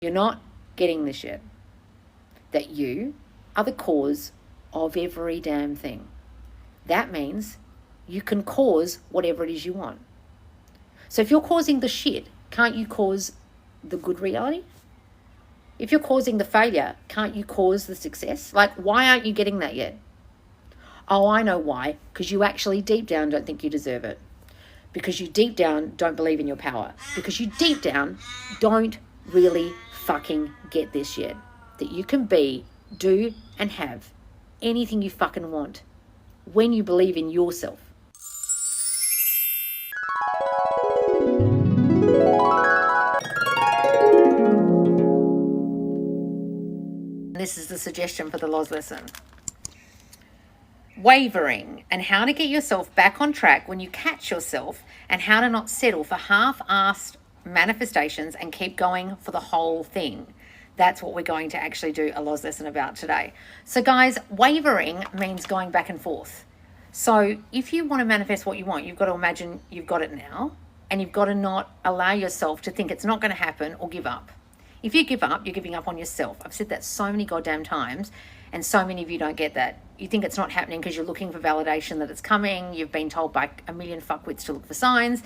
You're not getting this yet. That you are the cause of every damn thing. That means you can cause whatever it is you want. So if you're causing the shit, can't you cause the good reality? If you're causing the failure, can't you cause the success? Like, why aren't you getting that yet? Oh, I know why. Because you actually deep down don't think you deserve it. Because you deep down don't believe in your power. Because you deep down don't really fucking get this yet. That you can be, do, and have anything you fucking want when you believe in yourself. This is the suggestion for the Loz lesson. Wavering, and how to get yourself back on track when you catch yourself, and how to not settle for half-assed manifestations and keep going for the whole thing. That's what we're going to actually do a Loz lesson about today. So guys, wavering means going back and forth. So if you want to manifest what you want, you've got to imagine you've got it now, and you've got to not allow yourself to think it's not going to happen or give up. If you give up, you're giving up on yourself. I've said that so many goddamn times, and so many of you don't get that. You think it's not happening because you're looking for validation that it's coming. You've been told by a million fuckwits to look for signs,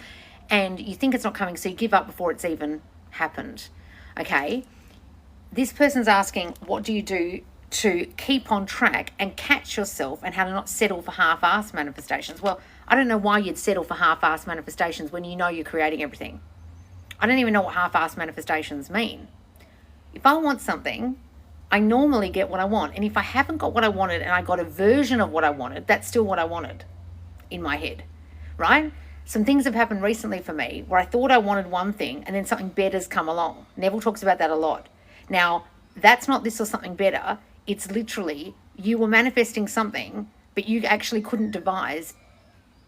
and you think it's not coming, so you give up before it's even happened. Okay? This person's asking, what do you do to keep on track and catch yourself, and how to not settle for half-assed manifestations? Well, I don't know why you'd settle for half-assed manifestations when you know you're creating everything. I don't even know what half-assed manifestations mean. If I want something, I normally get what I want. And if I haven't got what I wanted and I got a version of what I wanted, that's still what I wanted in my head, right? Some things have happened recently for me where I thought I wanted one thing and then something better's come along. Neville talks about that a lot. Now, that's not this or something better. It's literally you were manifesting something, but you actually couldn't devise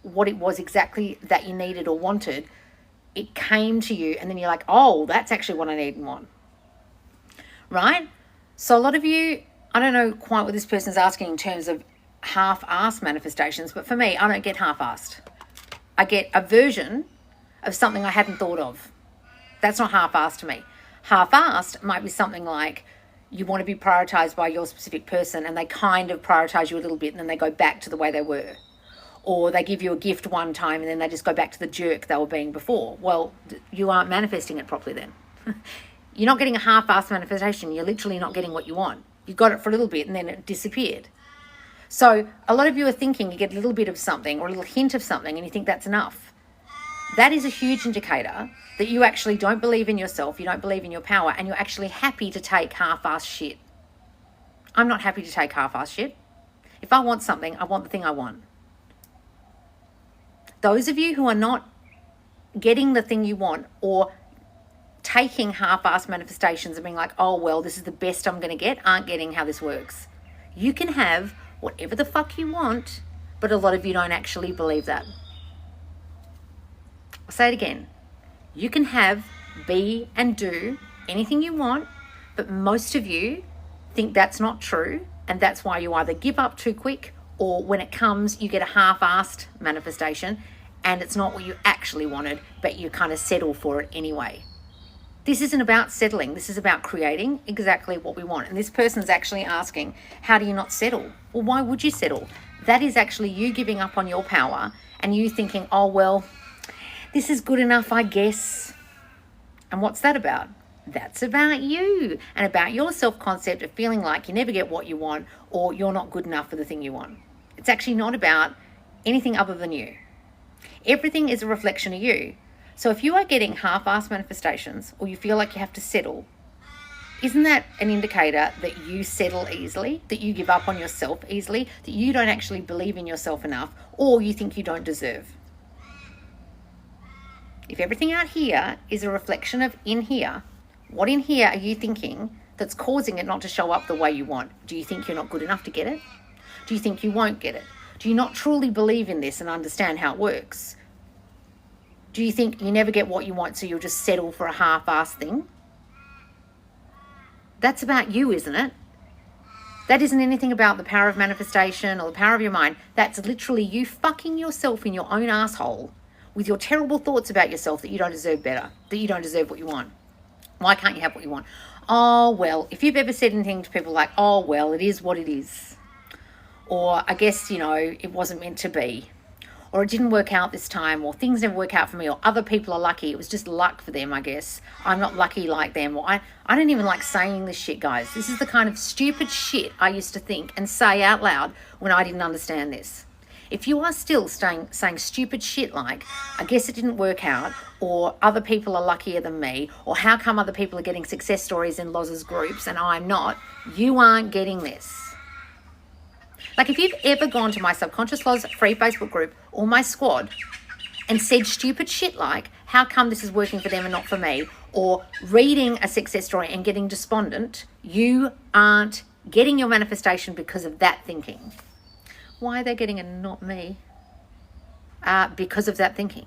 what it was exactly that you needed or wanted. It came to you and then you're like, oh, that's actually what I need and want. Right? So a lot of you, I don't know quite what this person's asking in terms of half-assed manifestations, but for me, I don't get half-assed. I get a version of something I hadn't thought of. That's not half-assed to me. Half-assed might be something like you want to be prioritized by your specific person and they kind of prioritize you a little bit and then they go back to the way they were. Or they give you a gift one time and then they just go back to the jerk they were being before. Well, you aren't manifesting it properly then. You're not getting a half-assed manifestation. You're literally not getting what you want. You got it for a little bit and then it disappeared. So a lot of you are thinking you get a little bit of something or a little hint of something and you think that's enough. That is a huge indicator that you actually don't believe in yourself, you don't believe in your power, and you're actually happy to take half-assed shit. I'm not happy to take half-assed shit. If I want something, I want the thing I want. Those of you who are not getting the thing you want or taking half-assed manifestations and being like, oh, well, this is the best I'm going to get, aren't getting how this works. You can have whatever the fuck you want, but a lot of you don't actually believe that. I'll say it again. You can have, be, and do anything you want, but most of you think that's not true, and that's why you either give up too quick, or when it comes, you get a half-assed manifestation, and it's not what you actually wanted, but you kind of settle for it anyway. This isn't about settling. This is about creating exactly what we want. And this person's actually asking, how do you not settle? Well, why would you settle? That is actually you giving up on your power and you thinking, oh, well, this is good enough, I guess. And what's that about? That's about you and about your self-concept of feeling like you never get what you want or you're not good enough for the thing you want. It's actually not about anything other than you. Everything is a reflection of you. So if you are getting half-assed manifestations or you feel like you have to settle, isn't that an indicator that you settle easily, that you give up on yourself easily, that you don't actually believe in yourself enough, or you think you don't deserve? If everything out here is a reflection of in here, what in here are you thinking that's causing it not to show up the way you want? Do you think you're not good enough to get it? Do you think you won't get it? Do you not truly believe in this and understand how it works? Do you think you never get what you want, so you'll just settle for a half-assed thing? That's about you, isn't it? That isn't anything about the power of manifestation or the power of your mind. That's literally you fucking yourself in your own asshole with your terrible thoughts about yourself that you don't deserve better, that you don't deserve what you want. Why can't you have what you want? Oh, well, if you've ever said anything to people like, oh, well, it is what it is. Or I guess, it wasn't meant to be. Or it didn't work out this time, or things never work out for me, or other people are lucky. It was just luck for them, I guess. I'm not lucky like them. Or I don't even like saying this shit, guys. This is the kind of stupid shit I used to think and say out loud when I didn't understand this. If you are still saying stupid shit like, I guess it didn't work out, or other people are luckier than me, or how come other people are getting success stories in Loz's groups and I'm not, you aren't getting this. Like if you've ever gone to my Subconscious Loz free Facebook group or my squad and said stupid shit like, how come this is working for them and not for me? Or reading a success story and getting despondent, you aren't getting your manifestation because of that thinking. Why are they getting it and not me? Because of that thinking.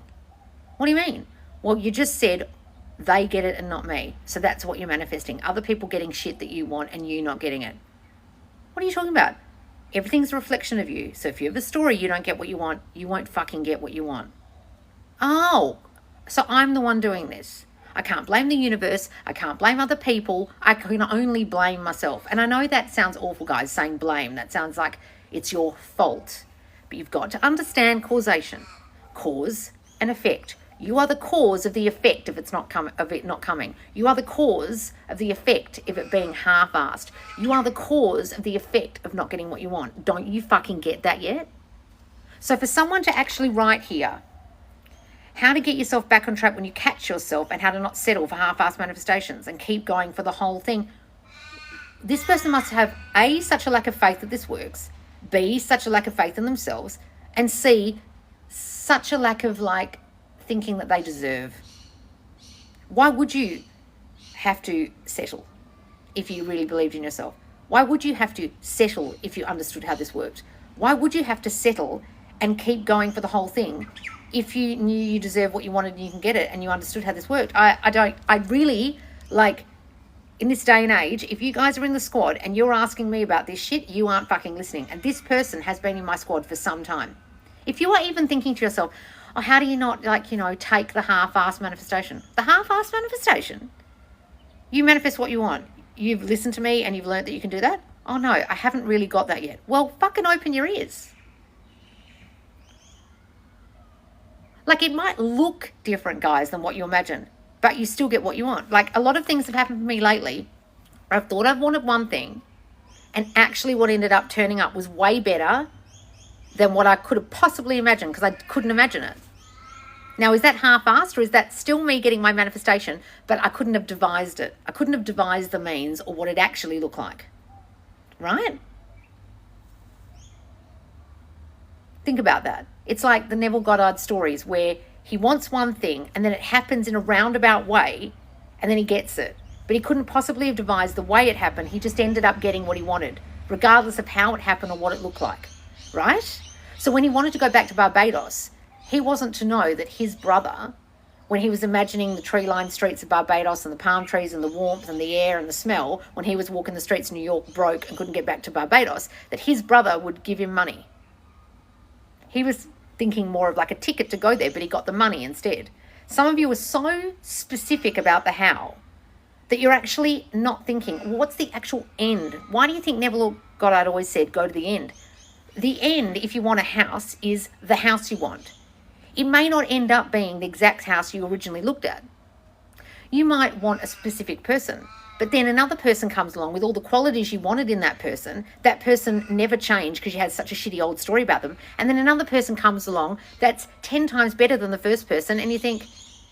What do you mean? Well, you just said they get it and not me. So that's what you're manifesting. Other people getting shit that you want and you not getting it. What are you talking about? Everything's a reflection of you. So if you have a story you don't get what you want, you won't fucking get what you want. Oh, so I'm the one doing this. I can't blame the universe. I can't blame other people. I can only blame myself. And I know that sounds awful, guys, saying blame. That sounds like it's your fault. But you've got to understand causation. Cause and effect. You are the cause of the effect of it not coming. You are the cause of the effect of it being half-assed. You are the cause of the effect of not getting what you want. Don't you fucking get that yet? So for someone to actually write here, how to get yourself back on track when you catch yourself and how to not settle for half-assed manifestations and keep going for the whole thing, this person must have A, such a lack of faith that this works, B, such a lack of faith in themselves, and C, such a lack of thinking that they deserve. Why would you have to settle if you really believed in yourself? Why would you have to settle if you understood how this worked? Why would you have to settle and keep going for the whole thing if you knew you deserve what you wanted and you can get it and you understood how this worked? I really, in this day and age, if you guys are in the squad and you're asking me about this shit, you aren't fucking listening. And this person has been in my squad for some time. If you are even thinking to yourself, oh, how do you not, take the half-assed manifestation? The half-assed manifestation? You manifest what you want. You've listened to me and you've learned that you can do that? Oh, no, I haven't really got that yet. Well, fucking open your ears. It might look different, guys, than what you imagine, but you still get what you want. A lot of things have happened to me lately. I've thought I've wanted one thing, and actually what ended up turning up was way better than what I could have possibly imagined because I couldn't imagine it. Now, is that half-assed or is that still me getting my manifestation, but I couldn't have devised it? I couldn't have devised the means or what it actually looked like, right? Think about that. It's like the Neville God OD stories where he wants one thing and then it happens in a roundabout way and then he gets it. But he couldn't possibly have devised the way it happened. He just ended up getting what he wanted, regardless of how it happened or what it looked like. Right? So when he wanted to go back to Barbados, he wasn't to know that his brother, when he was imagining the tree-lined streets of Barbados and the palm trees and the warmth and the air and the smell, when he was walking the streets of New York broke and couldn't get back to Barbados, that his brother would give him money. He was thinking more of a ticket to go there, but he got the money instead. Some of you are so specific about the how that you're actually not thinking, well, what's the actual end? Why do you think Neville God OD always said, go to the end? The end, if you want a house, is the house you want. It may not end up being the exact house you originally looked at. You might want a specific person, but then another person comes along with all the qualities you wanted in that person never changed because you had such a shitty old story about them, and then another person comes along that's 10 times better than the first person, and you think,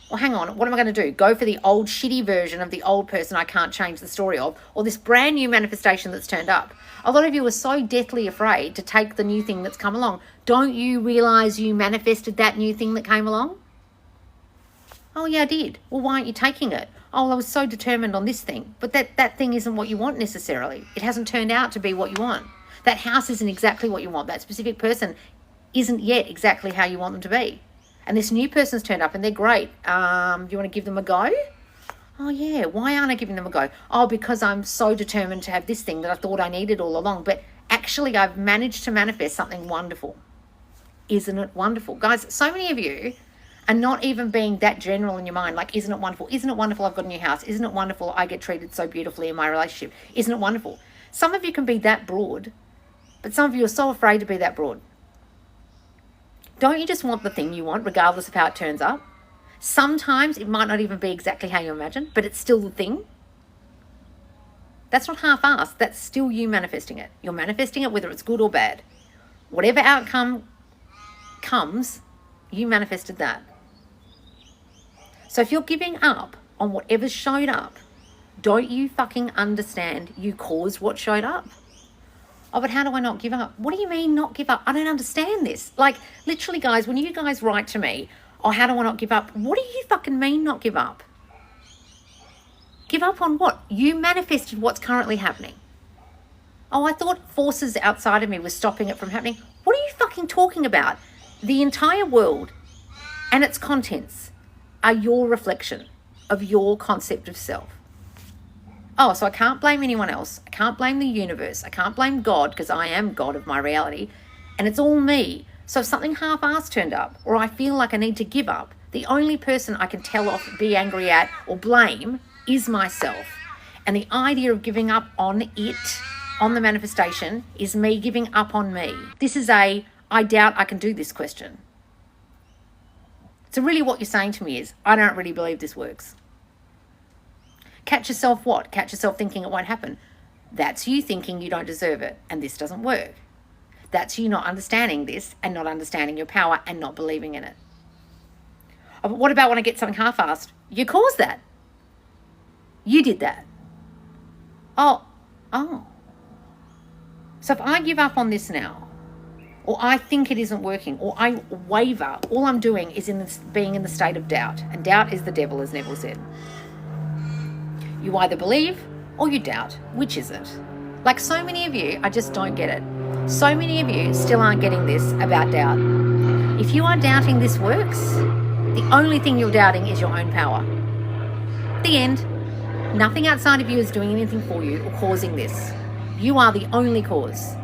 well, hang on, what am I going to do? Go for the old shitty version of the old person I can't change the story of, or this brand new manifestation that's turned up? A lot of you are so deathly afraid to take the new thing that's come along. Don't you realize you manifested that new thing that came along? Oh, yeah, I did. Well, why aren't you taking it? Oh, I was so determined on this thing. But that thing isn't what you want necessarily. It hasn't turned out to be what you want. That house isn't exactly what you want. That specific person isn't yet exactly how you want them to be. And this new person's turned up and they're great. Do you want to give them a go? Oh, yeah. Why aren't I giving them a go? Oh, because I'm so determined to have this thing that I thought I needed all along. But actually, I've managed to manifest something wonderful. Isn't it wonderful? Guys, so many of you and not even being that general in your mind. Like, isn't it wonderful? Isn't it wonderful I've got a new house? Isn't it wonderful I get treated so beautifully in my relationship? Isn't it wonderful? Some of you can be that broad, but some of you are so afraid to be that broad. Don't you just want the thing you want, regardless of how it turns up? Sometimes it might not even be exactly how you imagine, but it's still the thing. That's not half-assed. That's still you manifesting it. You're manifesting it whether it's good or bad. Whatever outcome comes, you manifested that. So if you're giving up on whatever showed up, don't you fucking understand you caused what showed up? Oh, but how do I not give up? What do you mean not give up? I don't understand this. Like, literally, guys, when you guys write to me, oh, how do I not give up? What do you fucking mean not give up? Give up on what? You manifested what's currently happening. Oh, I thought forces outside of me were stopping it from happening. What are you fucking talking about? The entire world and its contents are your reflection of your concept of self. Oh, so I can't blame anyone else. I can't blame the universe. I can't blame God because I am God of my reality. And it's all me. So if something half-assed turned up or I feel like I need to give up, the only person I can tell off, be angry at or blame is myself. And the idea of giving up on it, on the manifestation, is me giving up on me. This is a, I doubt I can do this question. So really what you're saying to me is, I don't really believe this works. Catch yourself what? Catch yourself thinking it won't happen. That's you thinking you don't deserve it and this doesn't work. That's you not understanding this and not understanding your power and not believing in it. Oh, but what about when I get something half-assed? You caused that. You did that. Oh. So if I give up on this now, or I think it isn't working, or I waver, all I'm doing is being in the state of doubt. And doubt is the devil, as Neville said. You either believe or you doubt. Which is it? Like so many of you, I just don't get it. So many of you still aren't getting this about doubt. If you are doubting this works, the only thing you're doubting is your own power. The end. Nothing outside of you is doing anything for you or causing this. You are the only cause.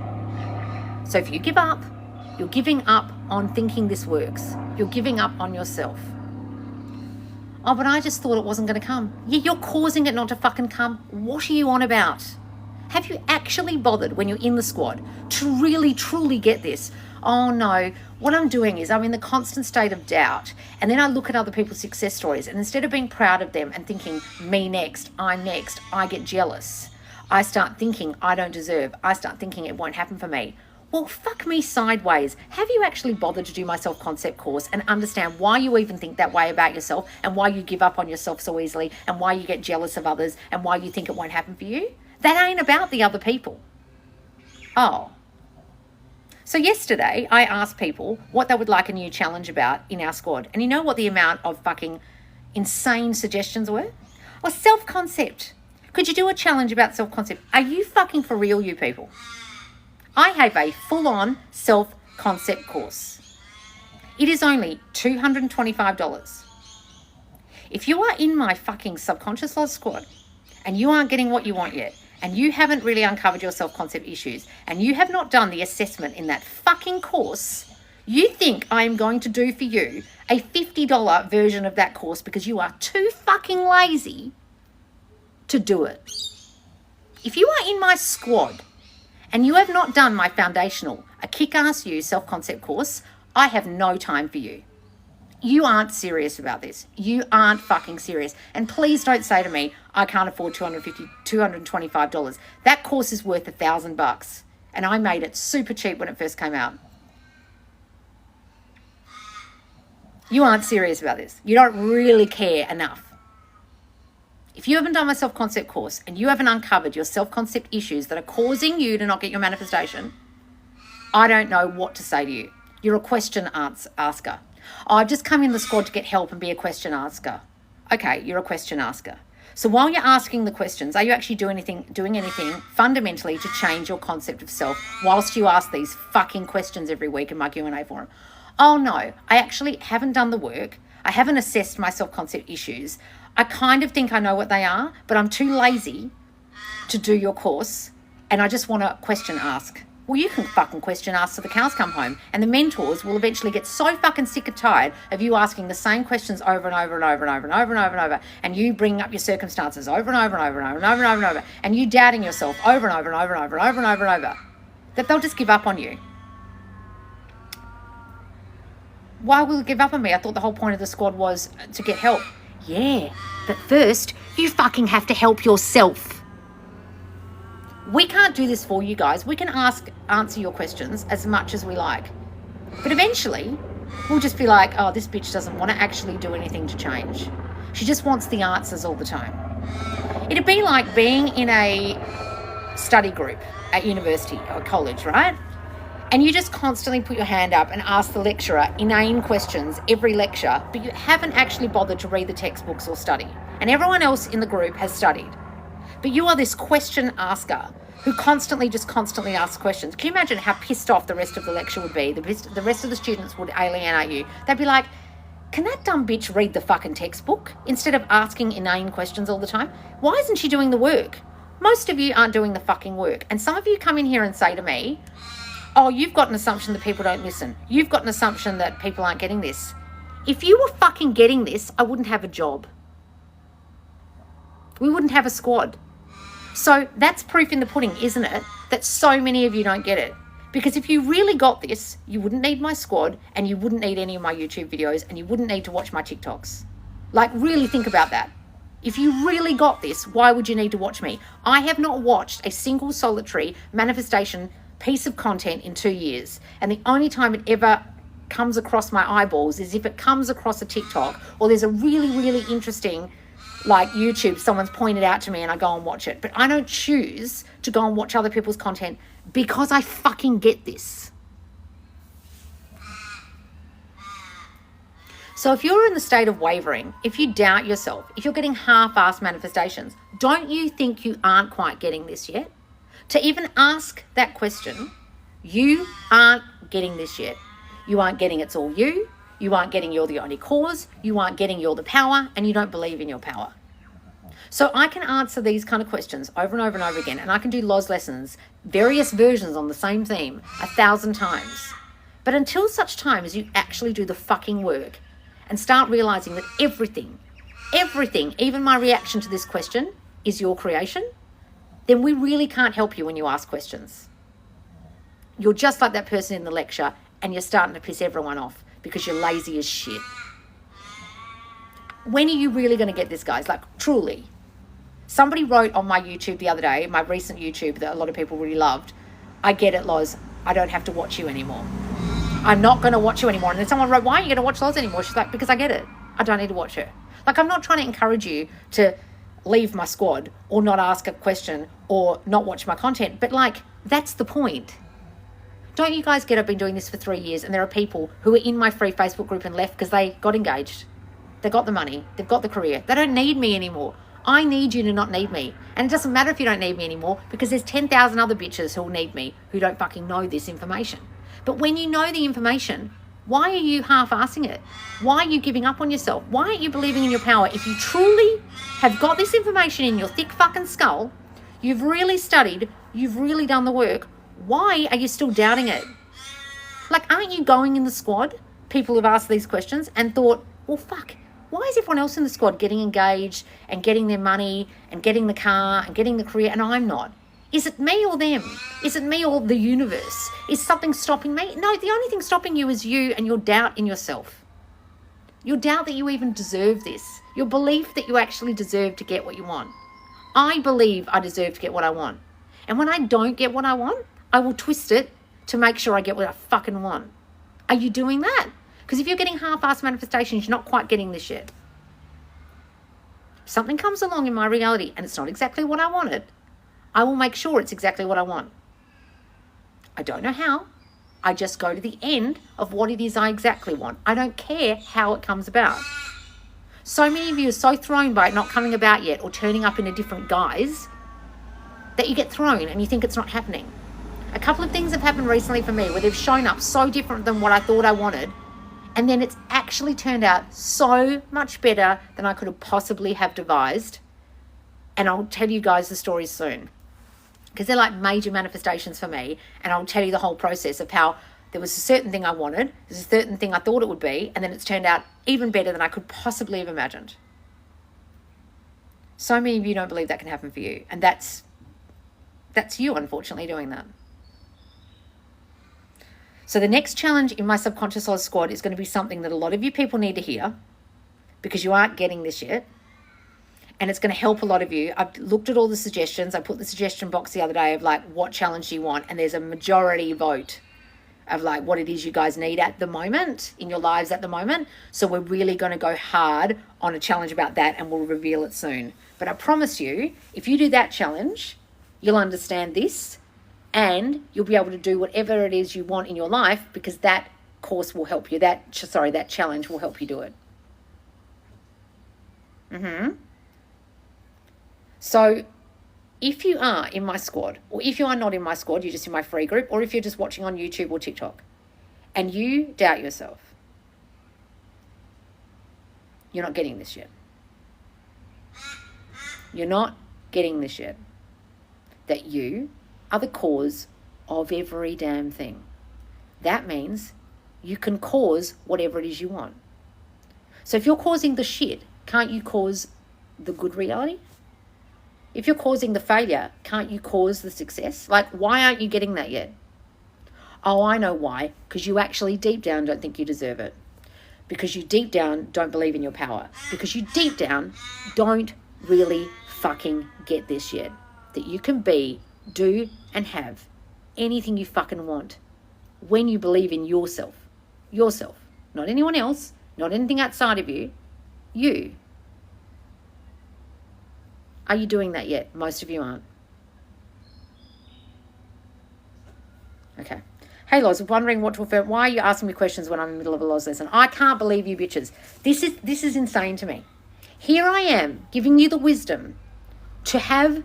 So if you give up, you're giving up on thinking this works. You're giving up on yourself. Oh, but I just thought it wasn't going to come. Yeah, you're causing it not to fucking come. What are you on about? Have you actually bothered when you're in the squad to really, truly get this? Oh no, what I'm doing is I'm in the constant state of doubt. And then I look at other people's success stories and instead of being proud of them and thinking, me next, I get jealous. I start thinking I don't deserve. I start thinking it won't happen for me. Well, fuck me sideways. Have you actually bothered to do my self-concept course and understand why you even think that way about yourself and why you give up on yourself so easily and why you get jealous of others and why you think it won't happen for you? That ain't about the other people. Oh. So yesterday, I asked people what they would like a new challenge about in our squad. And you know what the amount of fucking insane suggestions were? Well, self-concept. Could you do a challenge about self-concept? Are you fucking for real, you people? I have a full-on self-concept course. It is only $225. If you are in my fucking subconscious law squad and you aren't getting what you want yet, and you haven't really uncovered your self-concept issues, and you have not done the assessment in that fucking course, you think I am going to do for you a $50 version of that course because you are too fucking lazy to do it. If you are in my squad and you have not done my foundational, a kick-ass you self-concept course, I have no time for you. You aren't serious about this. You aren't fucking serious. And please don't say to me, I can't afford $225. That course is worth $1,000. And I made it super cheap when it first came out. You aren't serious about this. You don't really care enough. If you haven't done my self-concept course and you haven't uncovered your self-concept issues that are causing you to not get your manifestation, I don't know what to say to you. You're a question asker. Oh, I've just come in the squad to get help and be a question asker. Okay, you're a question asker. So while you're asking the questions, are you actually doing anything fundamentally to change your concept of self whilst you ask these fucking questions every week in my Q&A forum? Oh no, I actually haven't done the work. I haven't assessed my self-concept issues. I kind of think I know what they are, but I'm too lazy to do your course and I just want to question ask. Well, you can fucking question ask till the cows come home. And the mentors will eventually get so fucking sick and tired of you asking the same questions over and over and over and over and over and over and over. And you bringing up your circumstances over and over and over and over and over and over and over. And you doubting yourself over and over and over and over and over and over and over. That they'll just give up on you. Why will you give up on me? I thought the whole point of the squad was to get help. Yeah, but first, you fucking have to help yourself. We can't do this for you guys. We can answer your questions as much as we like. But eventually, we'll just be like, oh, this bitch doesn't want to actually do anything to change. She just wants the answers all the time. It'd be like being in a study group at university or college, right? And you just constantly put your hand up and ask the lecturer inane questions every lecture, but you haven't actually bothered to read the textbooks or study. And everyone else in the group has studied. But you are this question asker who constantly asks questions. Can you imagine how pissed off the rest of the lecture would be? The rest of the students would alienate you. They'd be like, can that dumb bitch read the fucking textbook instead of asking inane questions all the time? Why isn't she doing the work? Most of you aren't doing the fucking work. And some of you come in here and say to me, oh, you've got an assumption that people don't listen. You've got an assumption that people aren't getting this. If you were fucking getting this, I wouldn't have a job. We wouldn't have a squad. So that's proof in the pudding, isn't it? That so many of you don't get it. Because if you really got this, you wouldn't need my squad and you wouldn't need any of my YouTube videos and you wouldn't need to watch my TikToks. Like, really think about that. If you really got this, why would you need to watch me? I have not watched a single solitary manifestation piece of content in 2 years. And the only time it ever comes across my eyeballs is if it comes across a TikTok or there's a really, really interesting like YouTube, someone's pointed out to me and I go and watch it. But I don't choose to go and watch other people's content because I fucking get this. So if you're in the state of wavering, if you doubt yourself, if you're getting half-assed manifestations, don't you think you aren't quite getting this yet? To even ask that question, you aren't getting this yet. You aren't getting it's all you. You aren't getting you're the only cause. You aren't getting you're the power, and you don't believe in your power. So I can answer these kind of questions over and over and over again, and I can do Loz lessons, various versions on the same theme 1,000 times. But until such time as you actually do the fucking work and start realizing that everything, even my reaction to this question is your creation, then we really can't help you when you ask questions. You're just like that person in the lecture, and you're starting to piss everyone off because you're lazy as shit. When are you really going to get this, guys? Like, truly. Somebody wrote on my YouTube the other day, my recent YouTube that a lot of people really loved, I get it, Loz. I don't have to watch you anymore. I'm not going to watch you anymore. And then someone wrote, why aren't you going to watch Loz anymore? She's like, because I get it. I don't need to watch her. Like, I'm not trying to encourage you to leave my squad or not ask a question or not watch my content. But, like, that's the point. Don't you guys get I've been doing this for 3 years and there are people who are in my free Facebook group and left because they got engaged. They got the money. They've got the career. They don't need me anymore. I need you to not need me. And it doesn't matter if you don't need me anymore because there's 10,000 other bitches who'll need me who don't fucking know this information. But when you know the information, why are you half-assing it? Why are you giving up on yourself? Why aren't you believing in your power? If you truly have got this information in your thick fucking skull, you've really studied, you've really done the work, why are you still doubting it? Like, aren't you going in the squad? People have asked these questions and thought, well, fuck, why is everyone else in the squad getting engaged and getting their money and getting the car and getting the career and I'm not? Is it me or them? Is it me or the universe? Is something stopping me? No, the only thing stopping you is you and your doubt in yourself. Your doubt that you even deserve this. Your belief that you actually deserve to get what you want. I believe I deserve to get what I want. And when I don't get what I want, I will twist it to make sure I get what I fucking want. Are you doing that? Because if you're getting half-assed manifestations, you're not quite getting this yet. If something comes along in my reality and it's not exactly what I wanted, I will make sure it's exactly what I want. I don't know how. I just go to the end of what it is I exactly want. I don't care how it comes about. So many of you are so thrown by it not coming about yet or turning up in a different guise that you get thrown and you think it's not happening. A couple of things have happened recently for me where they've shown up so different than what I thought I wanted, and then it's actually turned out so much better than I could have possibly have devised. And I'll tell you guys the story soon. because they're like major manifestations for me. And I'll tell you the whole process of how there was a certain thing I wanted, there's a certain thing I thought it would be, and then it's turned out even better than I could possibly have imagined. So many of you don't believe that can happen for you. And that's you, unfortunately, doing that. So the next challenge in my Subconscious Oz squad is going to be something that a lot of you people need to hear, because you aren't getting this yet. And it's going to help a lot of you. I've looked at all the suggestions. I put the suggestion box the other day of like, what challenge do you want? And there's a majority vote of like what it is you guys need at the moment in your lives at the moment. So we're really going to go hard on a challenge about that, and we'll reveal it soon. But I promise you, if you do that challenge, you'll understand this, and you'll be able to do whatever it is you want in your life, because that course will help you. That challenge will help you do it. So if you are in my squad, or if you are not in my squad, you're just in my free group, or if you're just watching on YouTube or TikTok, and you doubt yourself, you're not getting this yet. You're not getting this yet. That you are the cause of every damn thing. That means you can cause whatever it is you want. So if you're causing the shit, can't you cause the good reality? If you're causing the failure, can't you cause the success? Like, why aren't you getting that yet? Oh, I know why. Because you actually deep down don't think you deserve it. Because you deep down don't believe in your power. Because you deep down don't really fucking get this yet. That you can be, do, and have anything you fucking want when you believe in yourself. Yourself. Not anyone else. Not anything outside of you. You. Are you doing that yet? Most of you aren't. Okay. Hey, Loz, wondering what to affirm. Why are you asking me questions when I'm in the middle of a Loz lesson? I can't believe you bitches. This is insane to me. Here I am giving you the wisdom to have,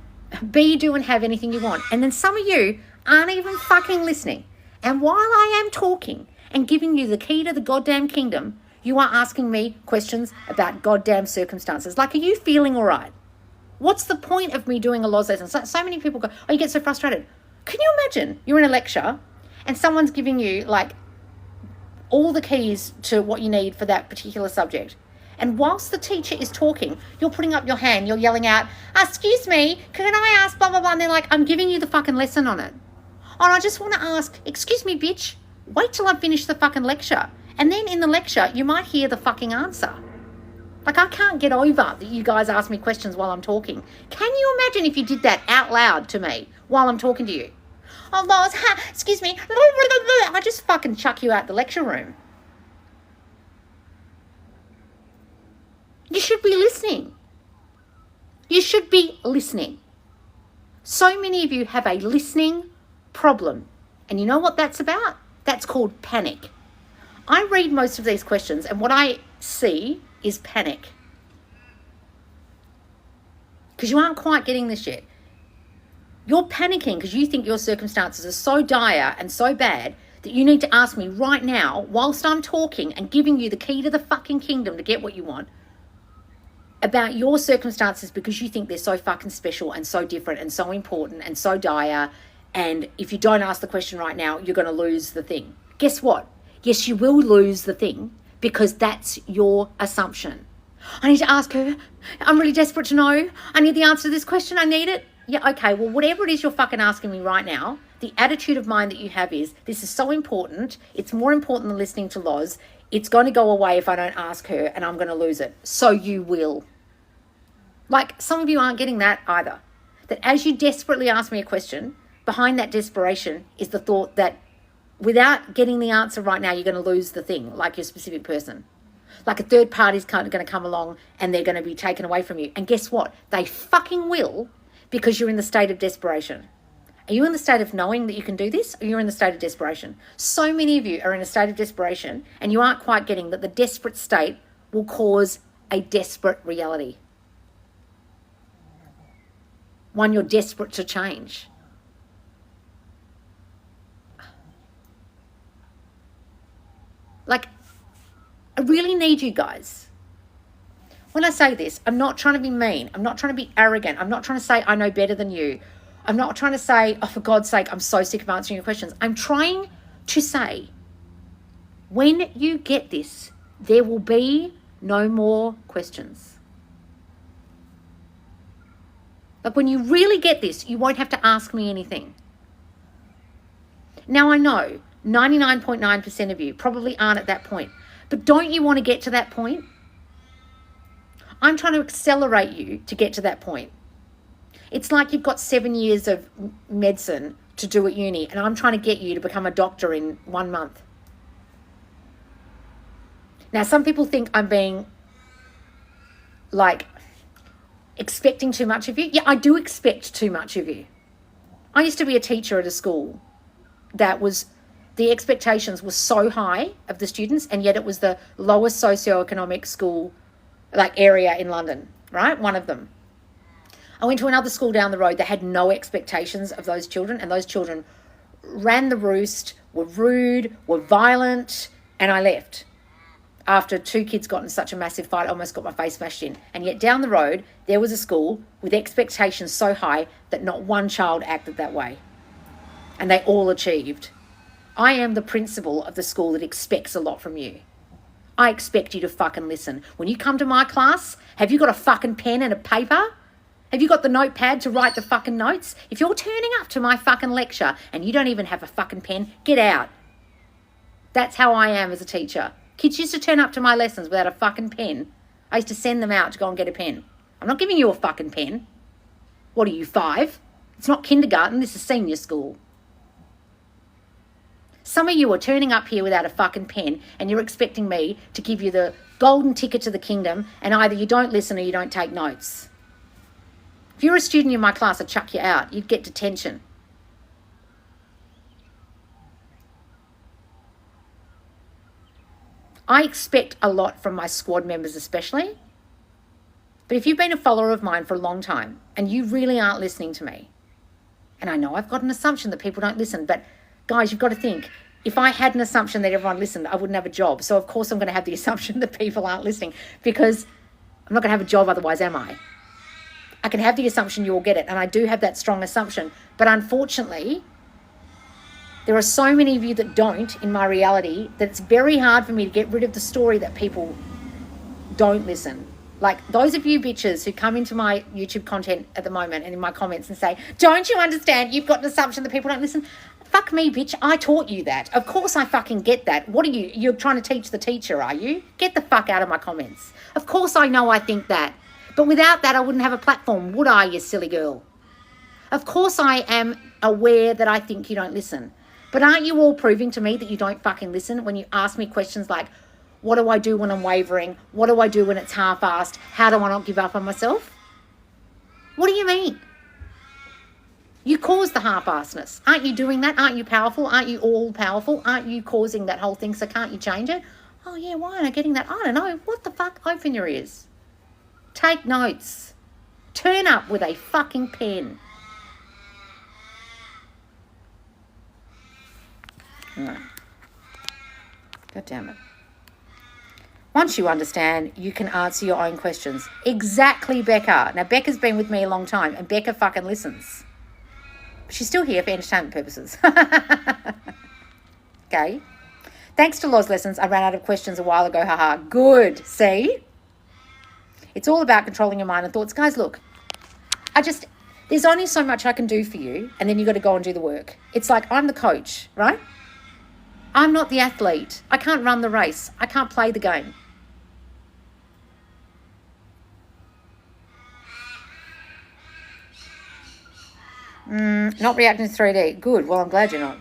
be, do, and have anything you want. And then some of you aren't even fucking listening. And while I am talking and giving you the key to the goddamn kingdom, you are asking me questions about goddamn circumstances. Like, are you feeling all right? What's the point of me doing a Loz lesson? So many people go, oh, you get so frustrated. Can you imagine you're in a lecture and someone's giving you like all the keys to what you need for that particular subject. And whilst the teacher is talking, you're putting up your hand, you're yelling out, excuse me, can I ask blah, blah, blah. And they're like, I'm giving you the fucking lesson on it. And I just want to ask, excuse me, bitch, wait till I finish the fucking lecture. And then in the lecture, you might hear the fucking answer. Like, I can't get over that you guys ask me questions while I'm talking. Can you imagine if you did that out loud to me while I'm talking to you? Oh, Loz, excuse me. I just fucking chuck you out the lecture room. You should be listening. You should be listening. So many of you have a listening problem. And you know what that's about? That's called panic. I read most of these questions, and what I see is panic. Because you aren't quite getting this yet. You're panicking because you think your circumstances are so dire and so bad that you need to ask me right now, whilst I'm talking and giving you the key to the fucking kingdom to get what you want, about your circumstances, because you think they're so fucking special and so different and so important and so dire. And if you don't ask the question right now, you're going to lose the thing. Guess what? Yes, you will lose the thing, because that's your assumption. I need to ask her. I'm really desperate to know. I need the answer to this question. I need it. Yeah, okay, well, whatever it is you're fucking asking me right now, the attitude of mind that you have is, this is so important. It's more important than listening to Loz. It's going to go away if I don't ask her, and I'm going to lose it. So you will. Like, some of you aren't getting that either. That as you desperately ask me a question, behind that desperation is the thought that without getting the answer right now, you're going to lose the thing, like your specific person. Like a third party's going to come along and they're going to be taken away from you. And guess what? They fucking will, because you're in the state of desperation. Are you in the state of knowing that you can do this, or you're in the state of desperation? So many of you are in a state of desperation, and you aren't quite getting that the desperate state will cause a desperate reality. One you're desperate to change. Like, I really need you guys. When I say this, I'm not trying to be mean. I'm not trying to be arrogant. I'm not trying to say I know better than you. I'm not trying to say, oh, for God's sake, I'm so sick of answering your questions. I'm trying to say, when you get this, there will be no more questions. Like, when you really get this, you won't have to ask me anything. Now, I know 99.9% of you probably aren't at that point, but don't you want to get to that point? I'm trying to accelerate you to get to that point. It's like you've got 7 years of medicine to do at uni, and I'm trying to get you to become a doctor in 1 month. Now, some people think I'm being, like, expecting too much of you. Yeah, I do expect too much of you. I used to be a teacher at a school that was, the expectations were so high of the students, and yet it was the lowest socioeconomic school, like, area in London, right? One of them. I went to another school down the road that had no expectations of those children, and those children ran the roost, were rude, were violent, and I left. After 2 kids got in such a massive fight, I almost got my face smashed in. And yet down the road, there was a school with expectations so high that not one child acted that way. And they all achieved. I am the principal of the school that expects a lot from you. I expect you to fucking listen. When you come to my class, have you got a fucking pen and a paper? Have you got the notepad to write the fucking notes? If you're turning up to my fucking lecture and you don't even have a fucking pen, get out. That's how I am as a teacher. Kids used to turn up to my lessons without a fucking pen. I used to send them out to go and get a pen. I'm not giving you a fucking pen. What are you, 5? It's not kindergarten, this is senior school. Some of you are turning up here without a fucking pen, and you're expecting me to give you the golden ticket to the kingdom, and either you don't listen or you don't take notes. If you're a student in my class, I'd chuck you out. You'd get detention. I expect a lot from my squad members especially. But if you've been a follower of mine for a long time and you really aren't listening to me, and I know I've got an assumption that people don't listen, but guys, you've got to think, if I had an assumption that everyone listened, I wouldn't have a job. So of course I'm going to have the assumption that people aren't listening, because I'm not going to have a job otherwise, am I? I can have the assumption you all get it, and I do have that strong assumption. But unfortunately, there are so many of you that don't in my reality that it's very hard for me to get rid of the story that people don't listen. Like those of you bitches who come into my YouTube content at the moment and in my comments and say, don't you understand? You've got an assumption that people don't listen. Fuck me, bitch. I taught you that. Of course I fucking get that. What are you? You're trying to teach the teacher, are you? Get the fuck out of my comments. Of course I know I think that. But without that, I wouldn't have a platform, would I, you silly girl? Of course I am aware that I think you don't listen. But aren't you all proving to me that you don't fucking listen when you ask me questions like, what do I do when I'm wavering? What do I do when it's half-assed? How do I not give up on myself? What do you mean? You caused the half-assedness. Aren't you doing that? Aren't you powerful? Aren't you all powerful? Aren't you causing that whole thing? So can't you change it? Oh yeah, why aren't I getting that? I don't know. What the fuck? Open your ears. Take notes. Turn up with a fucking pen. No. God damn it. Once you understand, you can answer your own questions. Exactly, Becca. Now, Becca's been with me a long time, and Becca fucking listens. She's still here for entertainment purposes. Okay. Thanks to Loz Lessons, I ran out of questions a while ago. Haha. Good. See? It's all about controlling your mind and thoughts. Guys, look. There's only so much I can do for you, and then you got to go and do the work. It's like I'm the coach, right? I'm not the athlete. I can't run the race. I can't play the game. Not reacting to 3D. Good. Well, I'm glad you're not.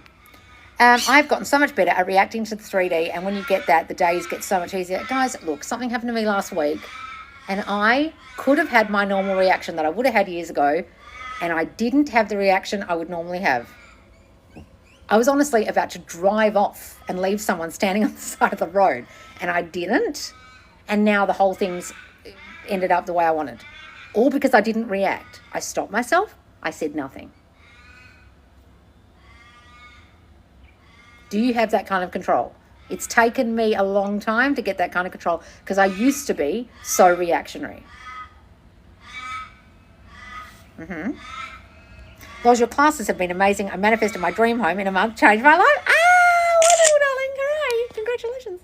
I've gotten so much better at reacting to the 3D, and when you get that, the days get so much easier. Guys, look, something happened to me last week, and I could have had my normal reaction that I would have had years ago, and I didn't have the reaction I would normally have. I was honestly about to drive off and leave someone standing on the side of the road, and I didn't. And now the whole thing's ended up the way I wanted. All because I didn't react. I stopped myself. I said nothing. Do you have that kind of control? It's taken me a long time to get that kind of control because I used to be so reactionary. Those your classes have been amazing. I manifested my dream home in a month, changed my life. Ah, wonderful, darling. Hooray. Congratulations.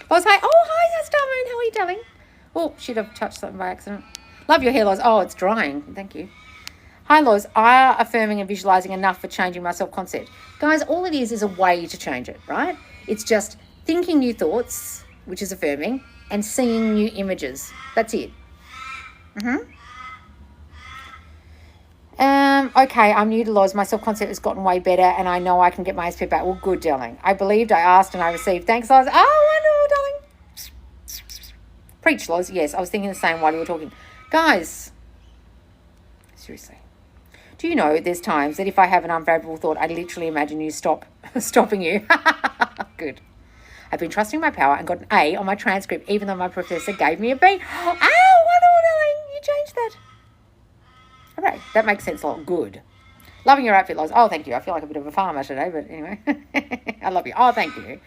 Loz, hi. Oh, hi, Star Moon. How are you, darling? Oh, shit, I've touched something by accident. Love your hair, Loz. Oh, it's drying. Thank you. Hi, Loz. Are affirming and visualizing enough for changing my self-concept? Guys, all it is a way to change it, right? It's just thinking new thoughts, which is affirming, and seeing new images. That's it. Okay, I'm new to Loz. My self-concept has gotten way better, and I know I can get my SP back. Well, good, darling. I believed, I asked, and I received. Thanks, Loz. Oh, wonderful, darling. Preach, Loz. Yes, I was thinking the same while you were talking. Guys, seriously. Do you know there's times that if I have an unfavorable thought, I literally imagine you stopping you. Good. I've been trusting my power and got an A on my transcript, even though my professor gave me a B. Oh, wonderful, darling. You changed that. All right, that makes sense a lot. Good. Loving your outfit, Loz. Oh, thank you. I feel like a bit of a farmer today, but anyway. I love you. Oh, thank you.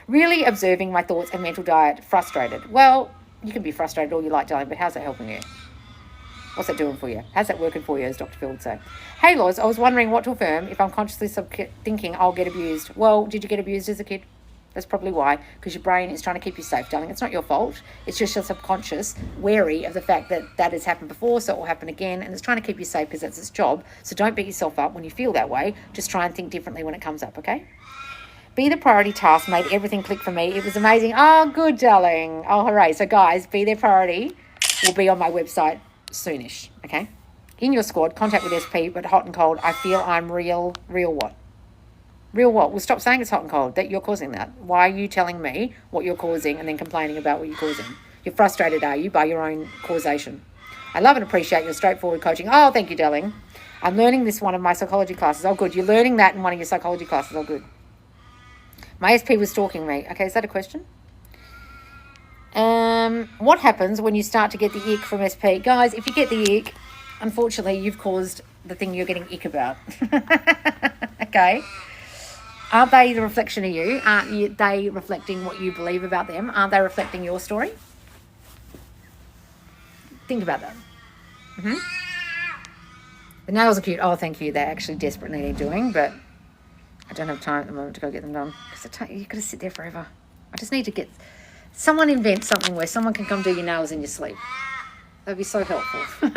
Really observing my thoughts and mental diet. Frustrated. Well, you can be frustrated all you like, darling, but how's that helping you? What's that doing for you? How's that working for you, as Dr. Phil would say? Hey, Loz, I was wondering what to affirm if I'm consciously thinking I'll get abused. Well, did you get abused as a kid? That's probably why, because your brain is trying to keep you safe, darling. It's not your fault. It's just your subconscious wary of the fact that that has happened before, so it will happen again, and it's trying to keep you safe because that's its job. So don't beat yourself up when you feel that way. Just try and think differently when it comes up, okay? Be the priority task made everything click for me. It was amazing. Oh, good, darling. Oh, hooray. So, guys, be their priority will be on my website soonish, okay? In your squad, contact with SP, but hot and cold. I feel I'm real what? Real what? Well, stop saying it's hot and cold, that you're causing that. Why are you telling me what you're causing and then complaining about what you're causing? You're frustrated, are you, by your own causation? I love and appreciate your straightforward coaching. Oh, thank you, darling. I'm learning this one of my psychology classes. Oh, good. You're learning that in one of your psychology classes. Oh, good. My SP was stalking me. Okay, is that a question? What happens when you start to get the ick from SP? Guys, if you get the ick, unfortunately, you've caused the thing you're getting ick about. Okay? Aren't they the reflection of you? Aren't they reflecting what you believe about them? Aren't they reflecting your story? Think about that. The nails are cute. Oh, thank you. They actually desperately need doing, but I don't have time at the moment to go get them done because you've got to sit there forever. I just need to get someone invent something where someone can come do your nails in your sleep. That'd be so helpful.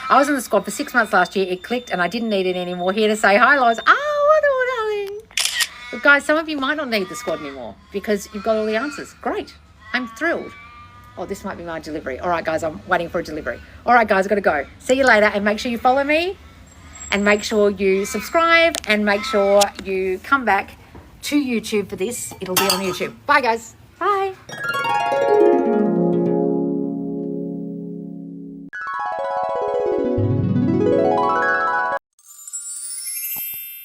I was in the squad for 6 months last year. It clicked and I didn't need it anymore. Here to say hi, Loz. Oh, wonderful, darling. But guys, some of you might not need the squad anymore because you've got all the answers. Great. I'm thrilled. Oh, this might be my delivery. All right, guys, I'm waiting for a delivery. All right, guys, I've got to go. See you later, and make sure you follow me and make sure you subscribe and make sure you come back to YouTube for this. It'll be on YouTube. Bye, guys. Bye.